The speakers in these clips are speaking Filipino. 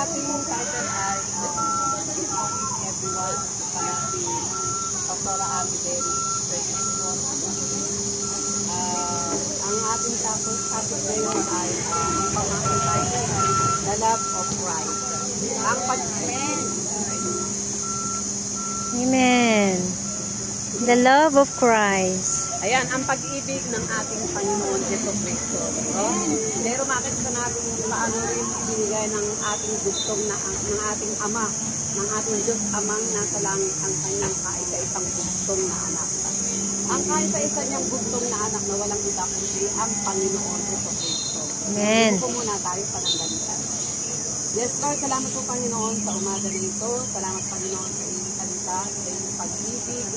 ating title ay Good morning everyone. Para si Pastora Ami Berry. Ang ating topic ngayon ay ang pamangkin title ay The Love of Christ. Ang pag-ibig. Amen. The love of Christ. Ayan, ang pag-ibig ng ating Panginoon Jesu Cristo. Pero makita natin kung paano rin ibinigay ng ating gustong ng ating Ama, ng ating Diyos Amang nasa langit ang kanyang kaisa-isang gustong na anak. Ang kaisa-isa niyang gustong na anak na walang iba kundi ang Panginoon Jesu Cristo. Amen. Ito muna tayo pananggalitan. Yes Lord, salamat po Panginoon sa umaga nito. Salamat Panginoon sa inyong salita, sa inyong pag-ibig.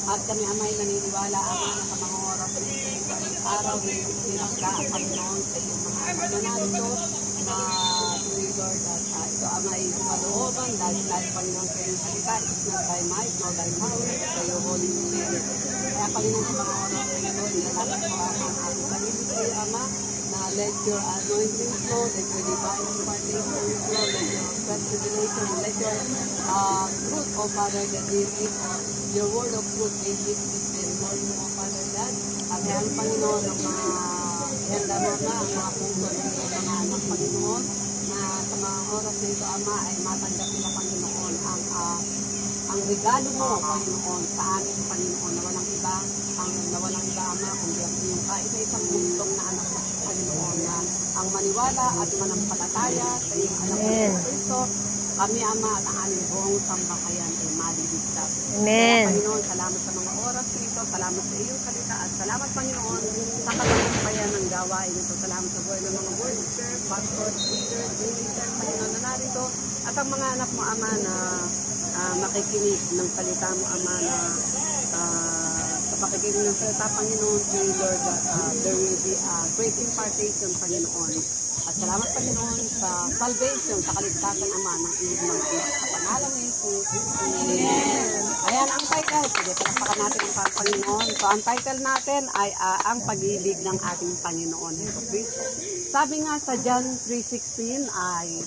At kami amay naniniwala, Ama, na sa mga oras sa inyong araw, sinakla ang Panginoon sa inyong mga anak na narito na tuloy Lord at ito amay malooban dahil Panginoon sa inyong salita. It's not thy might, nor thy power, but by your Holy Spirit. Kaya Panginoon sa mga oras sa ito, nilalapit mo ang ating sarili sa iyo, Ama, na let your anointing flow, let your divine impartation flow, let your fresh revelation, let your truth, O Father, that we read, your word of truth, may it be very morning, O Father God. At ang Panginoon, ang mga handa mo na, ang mga puso ng mga anak Panginoon, na sa mga oras na ito, Ama, ay matanggap nila Panginoon ang regalo mo, Panginoon, sa aming Panginoon, na walang iba, Ama, kundi ang iyong kaisa-isang gustong na anak ng Panginoon, na ang maniwala at manampalataya sa iyong anak ng Kristo, kami Ama at ang aming buong sambahayan ay maliligtas. Amen. Panginoon, salamat sa mga oras nito, salamat sa iyong salita, at salamat Panginoon sa katagumpayan ng gawain nito. Salamat sa buhay ng mga worshiper, pastors, leaders, ministers, Panginoon na narito, at ang mga anak mo Ama na makikinig ng salita mo Ama na sa pakikinig ng salita Panginoon, pray Lord that there will be a great impartation Panginoon. At salamat Panginoon sa salvation, sa kaligtasan Ama ng iyong mga anak. Sa pangalan ni Jesus. Amen. Ayan ang title. Sige, palapakan natin ang Panginoon. So ang title natin ay ang pag-ibig ng ating Panginoon Jesus Cristo. Sabi nga sa John 3:16 ay,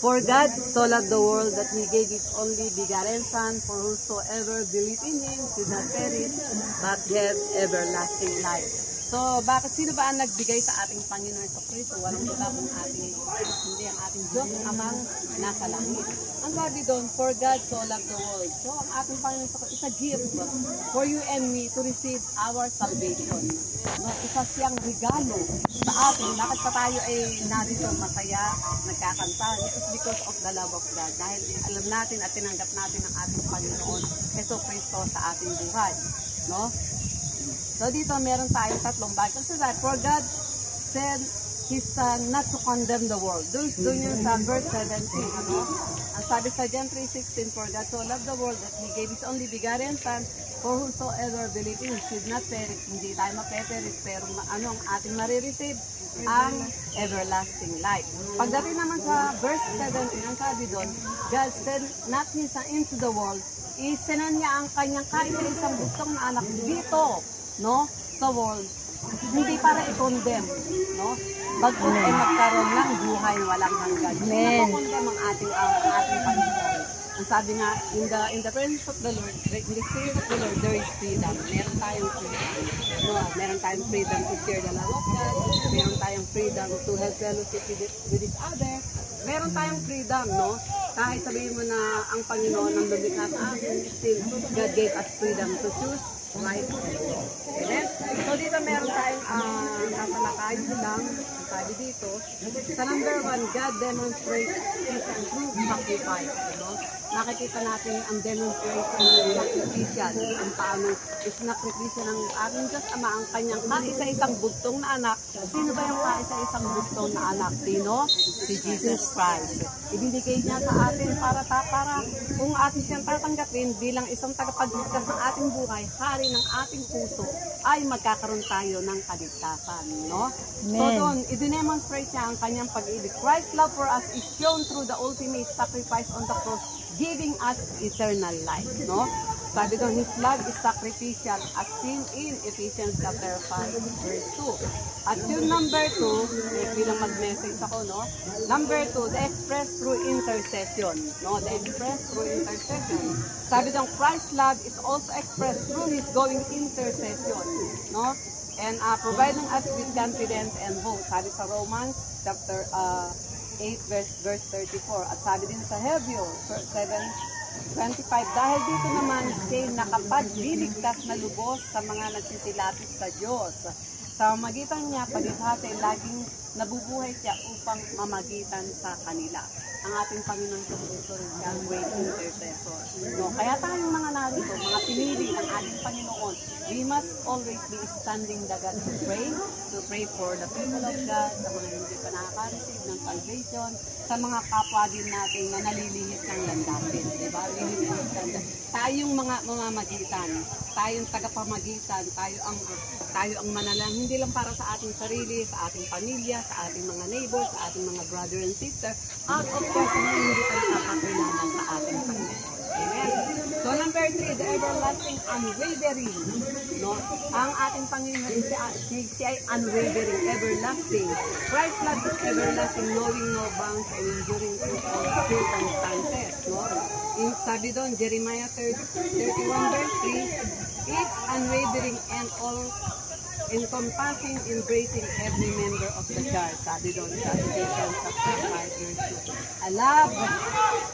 For God so loved the world that He gave His only begotten Son, for whosoever believes in Him should not perish, but have everlasting life. So, sino ba ang nagbigay sa ating Panginoon sa Kristo? Walang iba kung hindi ang ating Diyos Amang nasa langit. Ang sabi doon, for God so loved the world. So, ang ating Panginoon is a gift for you and me to receive our salvation. No, isa siyang regalo sa atin. Bakit pa tayo ay narito masaya, nagkakanta? It is because of the love of God. Dahil alam natin at tinanggap natin ang ating Panginoon Jesu Cristo sa ating buhay. No? So dito meron tayong tatlong bagay. So that for God sent His Son not to condemn the world. Doon yung sa verse 17. Ano? Ang sabi sa John 3:16, for God so loved the world that He gave His only begotten Son, for whosoever believes in Him should not perish. Hindi tayo mape-perish, pero ang ating marireceive ang everlasting life. Pagdating naman sa verse 17, ang sabi doon, God sent not His Son into the world, isinan niya ang kanyang kaisa-isang gustong na anak dito, no, sa world, hindi para i-condemn, no, bagkus ay magkaroon ng buhay walang hanggan. Hindi na condemn ang ating Panginoon. Ang sabi nga, in the presence of the Lord, in the Spirit of the Lord, there is freedom. Meron tayong freedom. No, meron tayong freedom to share the love of God. Meron tayong freedom to have fellowship with each other. Meron tayong freedom, no? Kahit sabihin mo na ang Panginoon ang lumikha sa atin, still, God gave us freedom to choose right. Amen? So dito meron tayong tatalakayin lang, sabi dito, sa number 1, God demonstrates His true sacrifice. No? Nakikita natin ang demonstration ng sacrificial, ang paano isinakripisyo ng ating Diyos Ama ang kanyang kaisa-isang bugtong na anak. Sino ba yung kaisa-isang bugtong na anak? Sino? Si Jesus Christ. Ibinigay niya sa atin para kung atin siyang tatanggapin bilang isang tagapagligtas ng ating buhay, hari ng ating puso, ay magkakaroon tayo ng kaligtasan. No? So doon, i-demonstrate niya ang kanyang pag-ibig. Christ's love for us is shown through the ultimate sacrifice on the cross, giving us eternal life. No? Sabi doon, His love is sacrificial as seen in Ephesians chapter 5 verse 2. At yung number 2, bilang mag-message ako, no? Number 2, the express through intercession. No? The express through intercession. Sabi doon, Christ's love is also expressed through His going intercession. No? And providing us with confidence and hope. Sabi sa Romans chapter 8 verse 34. At sabi din sa Hebrews 7:25, dahil dito naman siya nakapag-liligtas na lubos sa mga nagsisilapit sa Diyos. Sa magitan niya, palibhasa ay laging nabubuhay siya upang mamagitan sa kanila. Ang ating Panginoon Kristo rin siya, great intercessor. No? Kaya tayong mga narito, mga pinili ng ating Panginoon, we must always be standing the God to pray for the people of God, sa mga hindi pa nakaka-receive ng salvation, sa mga kapwa din natin na nalilihis ng landasin. Diba? Tayong mga magitan, tayong tagapamagitan, tayo ang manalang, hindi lang para sa ating sarili, sa ating pamilya, sa ating mga neighbors, sa ating mga brother and sister, at of course, hindi tayo napakilala sa ating Panginoon. Amen. So number 3, the everlasting unwavering. No? Ang ating Panginoon, siya ay unwavering, everlasting. Christ's love is everlasting, knowing no bounds and enduring through all circumstances. No? Sabi doon, Jeremiah 31 verse 3, it's unwavering and all encompassing, embracing every member of the church. Sabi doon sa Ephesians chapter 5 verse 2. I love,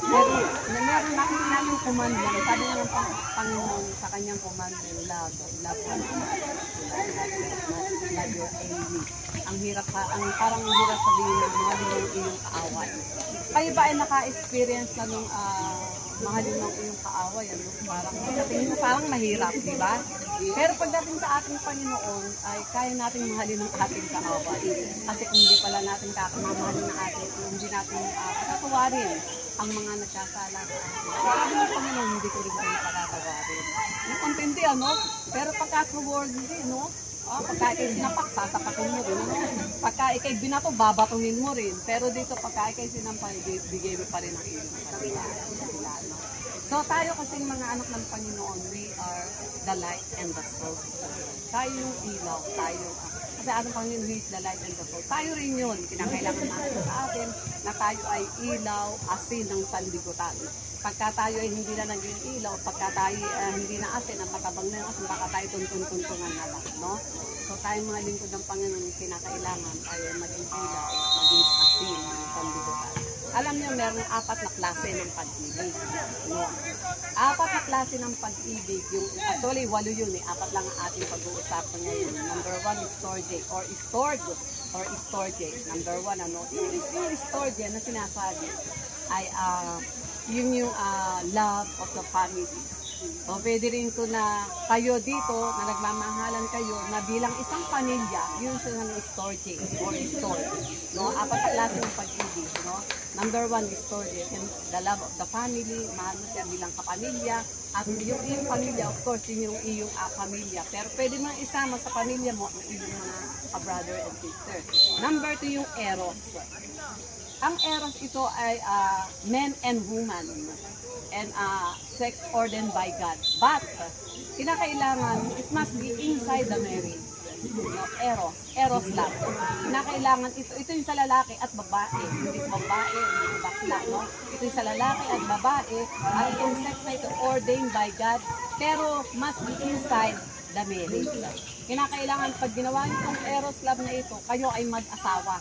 meron namin commandment. Sabi nga ng Panginoon sa kanyang commandment, love one another. Love your enemy. Ang hirap parang hirap sabihin na mahalin yung iyong kaaway. Kayo ba ay naka-experience na nung mahalin ng iyong kaaway? Ano? Parang mahirap, di ba? Pero pagdating sa ating Panginoon, ay kaya natin mahalin ng ating kaaway. Kasi kung hindi pala natin kakamamahalin ng ating, hindi natin patatawarin ang mga nagkasala sa atin. Sabi ng Panginoon, hindi ko rin kayo patatawarin. Nakontindi, ano? Pero pagka sa world, hindi, no? Pagka ikay sinapak, sasapakin mo rin. Pagka ikay binato, babatuhin mo rin. Pero dito, pagka ikay sinampay, bigay mo pa rin ang iyong kanila. So tayo kasing mga anak ng Panginoon, we are the light and the salt. Tayo yung ilaw, tayo. Kasi ating Panginoon, He is the light and the salt. Tayo rin yun. Kinakailangan natin sa atin na tayo ay ilaw, asin ng sanlibutan. Pagka tayo ay hindi na naging ilaw, pagka tayo hindi na asin, ang patabang na asin, baka tayo tuntun-tuntungan na lang, no? So tayo mga lingkod ng Panginoon, kinakailangan tayo maging ilaw, maging asin ng sanlibutan. Alam niyo, meron 4 na klase ng pag-ibig. No? 4 na klase ng pag-ibig. Actually, 8 yun eh. 4 lang ang ating pag-uusapan ngayon. Number 1 is storge or storge. Number 1, ano? Yung storge na sinasabi ay yung love of the family. O pwede rin ito na kayo dito, na nagmamahalan kayo, na bilang isang pamilya, yun sila ng storge or storge. No? 4 na klase ng pag-ibig. No? Number 1 is storge, and the love of the family, mahal mo siya bilang kapamilya. At yung iyong pamilya, of course, yun yung iyong pamilya. Pero pwede mo isama sa pamilya mo ang iyong mga brother and sister. Number 2 yung eros. Ang eros ito ay men and woman and sex ordained by God. But, kinakailangan, it must be inside the marriage. Eros lang. Kinakailangan, ito yung sa lalaki at babae. Hindi sa babae, hindi sa bakla, no? Ito yung sa lalaki at babae. At itong sex na ito ordained by God, pero must be inside the marriage. Kinakailangan, pag ginawa niyo itong eros love na ito, kayo ay mag-asawa.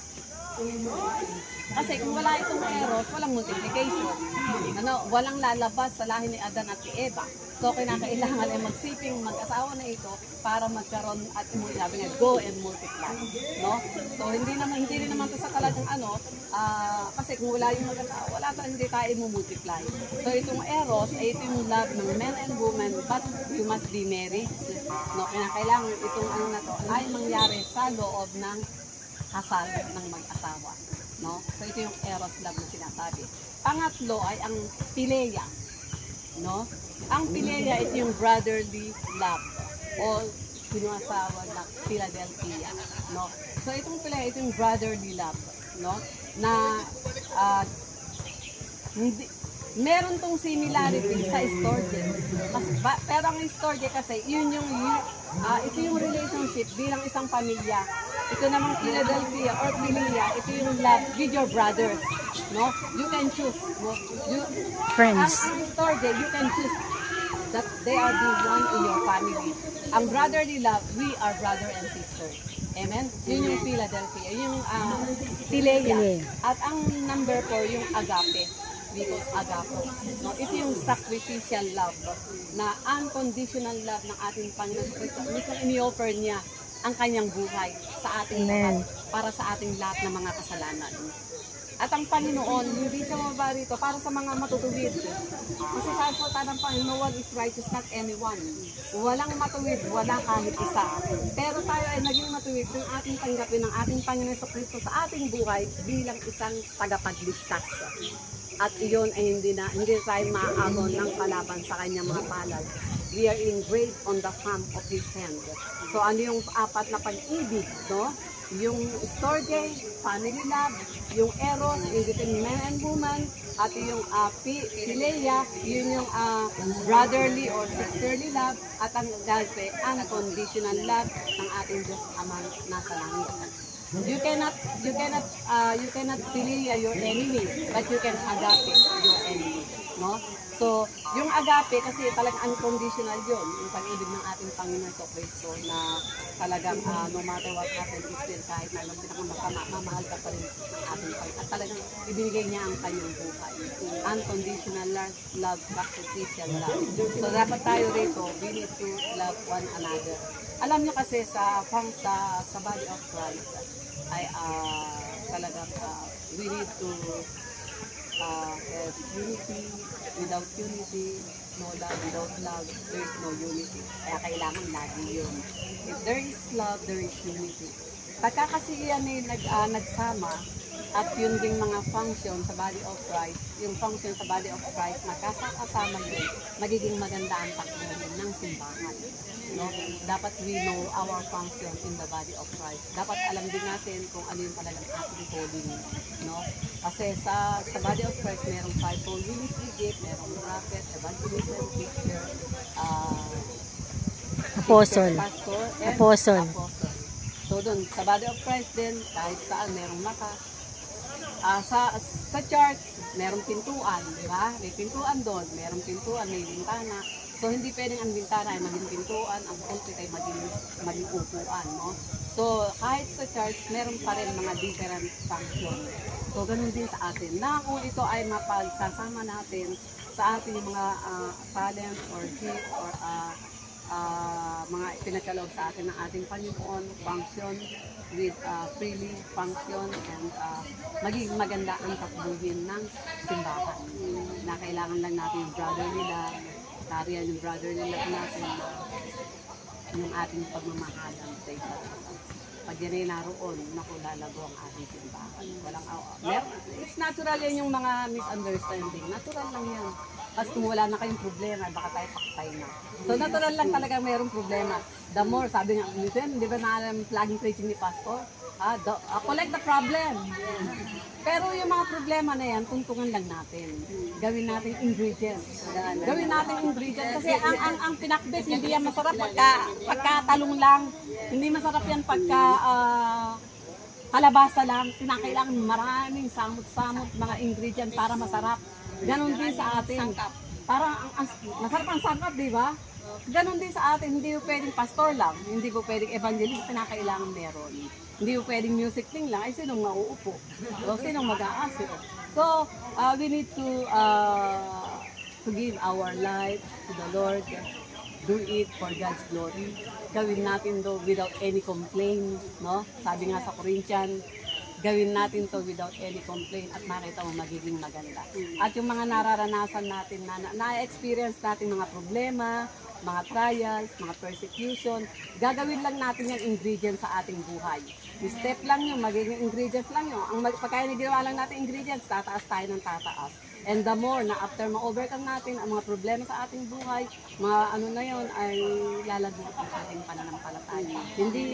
Kasi kung wala itong eros, walang multiplication. Walang lalabas sa lahi ni Adan at ni Eva. So kinakailangan ay magsiping mag-asawa na ito para magkaroon at sabi nga, go and multiply. No? So hindi rin naman ito sa talagang kasi kung wala yung mag-asawa, hindi tayo multiply. So itong eros ay ito yung love ng men and women, but you must be married. No? Kinakailangan itong na to ay mangyari sa loob ng kasal ng mag-asawa. No? So ito yung eros love na sinasabi. Pangatlo ay ang philia. No? Ang philia ito yung brotherly love o sinuasawa na Philadelphia. No? So itong philia ito yung brotherly love. No? Na meron tong similarity sa storge. Pero ang storge kasi, ito yung relationship bilang isang pamilya. Ito namang Philadelphia or Philia, ito yung love with your brothers. No? You can choose. No? Friends. Ang storge, you can choose that they are the one in your family. Ang brotherly love, we are brother and sister. Amen? Yun yung Philadelphia, yung Philia. At ang number 4, yung agape. Because agapo. No, ito yung sacrificial love na unconditional love ng ating Panginoon Kristo. Mismo ini-offer niya ang kanyang buhay sa ating lahat, para sa ating lahat ng mga kasalanan. At ang Panginoon, hindi siya mababa rito para sa mga matutuwid. Kasi sa salita ng Panginoon, no one is righteous, not anyone. Walang matuwid, wala kahit isa. Pero tayo ay naging matuwid kung ating tanggapin ng ating Panginoon sa Kristo sa ating buhay bilang isang tagapagligtas. At iyon ay hindi tayo maaabon ng kalaban sa kanyang mga palad. We are engraved on the palm of His hand. So ano yung apat na pag-ibig, no? Yung storge, family love, yung eros, in between man and woman, at yung philia, yun yung brotherly or sisterly love, at ang agape, unconditional love ng ating Diyos Amang nasa langit. You cannot philia your enemy, but you can agape your enemy, no? So, yung agape kasi talagang unconditional yun, yung pag-ibig ng ating Panginoon sa Kristo na talagang no matter what happens, still kahit na alam pinakamasama, mamahal ka pa rin ng ating Panginoon. At talagang ibinigay niya ang kanyang buhay. Unconditional love, sacrificial love. So, dapat tayo rito, we need to love one another. Alam niyo kasi sa body of Christ, ay talagang we need to have unity. Without unity, no love. Without love, there is no unity. Kaya kailangan lagi yun. If there is love, there is unity. Pagka kasi yan ay nagsama, at yun ding mga function sa body of Christ, yung function sa body of Christ, nakasama yun, magiging maganda ang takbuhin ng simbahan. No? Dapat we know our function in the body of Christ. Dapat alam din natin kung ano yung talagang ating calling. No? Kasi sa body of Christ, merong fivefold ministry gift, merong prophet, evangelist, teacher, apostle, pastor, and apostle. So doon, sa body of Christ din, kahit saan merong maka. Sa church, merong pintuan, di ba? May pintuan doon, merong pintuan, may bintana. So, hindi pwedeng ang bintana ay maging pintuan, ang pulpit ay maging upuan, no? So, kahit sa church, meron pa rin mga different function. So, ganun din sa atin. Na kung ito ay mapagsasama natin sa ating mga talent or gift or mga pinagkaloob sa atin ng ating Panginoon, function with freely function and magiging maganda ang takbuhin ng simbahan. Na kailangan lang natin yung brotherly love, nariyan yung brotherly love natin, yung ating pagmamahalan sa isa't isa. Pag yan ay naroon, naku, lalago ang ating simbahan. It's natural yan yung mga misunderstanding. Natural lang yan. Kasi kung wala na kayong problema, baka tayo paktay na. So natural lang talaga mayroong problema. The more, sabi nga, minsan, di ba naalam flagging preaching ni Pastor? Collect the problem. Pero yung mga problema na yan, tuntungan lang natin. Gawin natin ingredients. Gawin natin ingredients. Kasi ang pinakbit, hindi yan masarap pagka-talong lang. Hindi masarap yan pagka kalabasa lang. Kinakailangan maraming samot-samot mga ingredients para masarap. Ganon din sa atin. Parang masarap ang sangkap, di ba? Ganon din sa atin. Hindi po pwedeng pastor lang. Hindi po pwedeng evangelist. Pinakailangan meron. Hindi po pwedeng music thing lang. Ay, sinong mauupo? O, sinong mag-aasir? So, we need to give our life to the Lord. Do it for God's glory. Gawin natin to without any complaint. No? Sabi nga sa Corinthians, gawin natin to without any complaint at makita mo magiging maganda. At yung mga nararanasan natin, na-experience natin mga problema, mga trials, mga persecution, gagawin lang natin yung ingredients sa ating buhay. Step lang yun, magiging ingredients lang yun. Ang pagkaya na ginawa lang natin ingredients, tataas tayo ng tataas. And the more na after ma-overcome natin ang mga problema sa ating buhay, mga ano na yun ay lalago ang ating pananampalataya. Hindi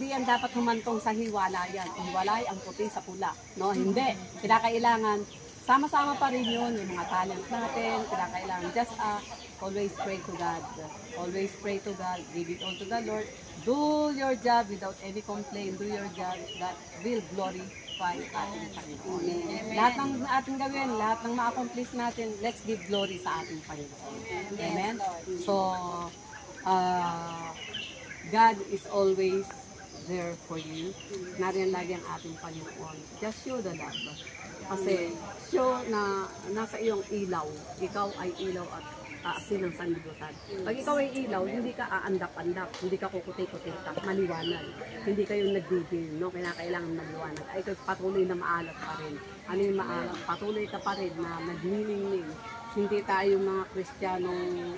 yan dapat humantong sa hiwalayan. Hiwalay ang puti sa pula. No, hindi. Kinakailangan sama-sama pa rin yun, yung mga talent natin, kailangan. Just always pray to God. Always pray to God, give it all to the Lord. Do your job without any complaint. Do your job that will glorify ating Panginoon. Lahat ng ating gawin, lahat ng ma-accomplish natin, let's give glory sa ating Panginoon. Amen? So, God is always there for you. Nariyan lagi ang ating Panginoon. Just show the love. Kasi show na nasa iyong ilaw. Ikaw ay ilaw at asin ng sanlibutan. Pag ikaw ay ilaw, hindi ka aandap-andap, hindi ka kukutik-kutik, maliwanag. Hindi kayo nagdidim, no? Kailangan maliwanag. Ay patuloy na maalat pa rin. Ano yung maalat? Patuloy ka pa rin na nagniningning. Hindi tayo mga Kristiyanong,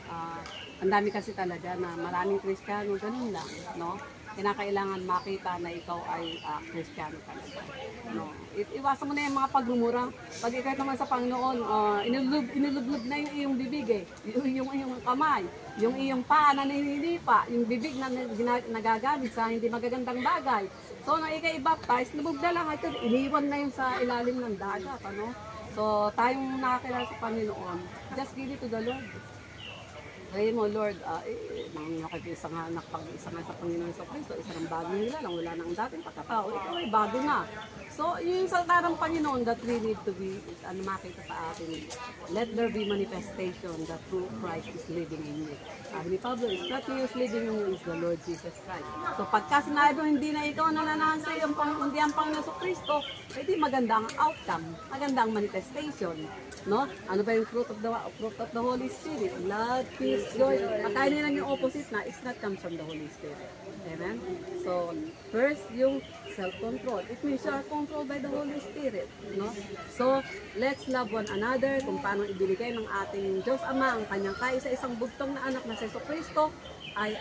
ang dami kasi talaga na maraming Kristiyano, ganun lang, no? Kailangan makita na ikaw ay Kristiyano talaga. No? Iwasan mo na yung mga pagmumura. Pag ikaw naman sa Panginoon, inulublob na yung iyong bibig eh. Yung iyong kamay, yung iyong paa na nililipa, yung bibig na nagagamit sa hindi magagandang bagay. So, nung ikaw i-baptize, nabugla lang ito, iniwan na yung sa ilalim ng dagat. Ano? So, tayong nakakilala sa Panginoon, just give it to the Lord. Sabi mo, Lord, nakikisa nga sa Panginoon sa Kristo, isa ng bago nila lang, wala nang dating pagkatao, ikaw ay bago na. So, yung salita ng Panginoon that we need to be, makita sa atin, let there be manifestation that true Christ is living in you. Ni Pablo, it's not you who's living in you, it's the Lord Jesus Christ. So, pagka sinabi mo, hindi na ikaw nananahan sa iyo, hindi ang Panginoon sa Kristo, edi maganda ang outcome, maganda ang manifestation. No? Ano ba yung fruit of the Holy Spirit? Love, peace, joy. Pagkain nila yung opposite na, it's not comes from the Holy Spirit. Amen? So, first, yung self-control. It means you are controlled by the Holy Spirit. No? So, let's love one another kung paano ibinigay ng ating Diyos Ama ang kanyang kaisa-isang bugtong na anak na si Jesucristo ay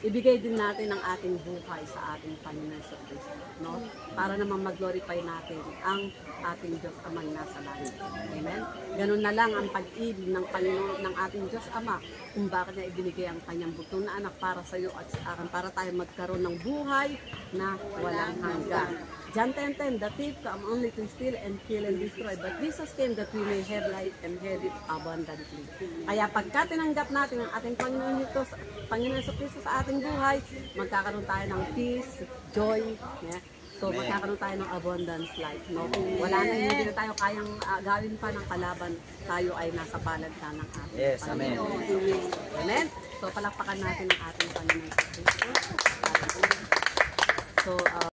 ibigay din natin ang ating buhay sa ating Panginoon sa Kristo, no? Para naman mag-glorify natin ang ating Diyos Amang nasa langit. Amen? Ganun na lang ang pag-ibig ng Panginoon ng ating Diyos Ama kung bakit niya ibinigay ang kanyang bugtong na anak para sa iyo at sa akin, para tayo magkaroon ng buhay na walang hanggan. John 10:10, the thief come only to steal and kill and destroy, but Jesus came that we may have life and have it abundantly. Kaya pagka tinanggap natin ang ating Panginoon sa Kristo sa ating buhay, magkakaroon tayo ng peace, joy, yeah? So magkakaroon tayo ng abundance life. No? Wala na, hindi na tayo kayang gawin pa ng kalaban, tayo ay nasa palad ka ng ating Panginoon. Amen? So palakpakan natin ang ating Panginoon sa Kristo. So,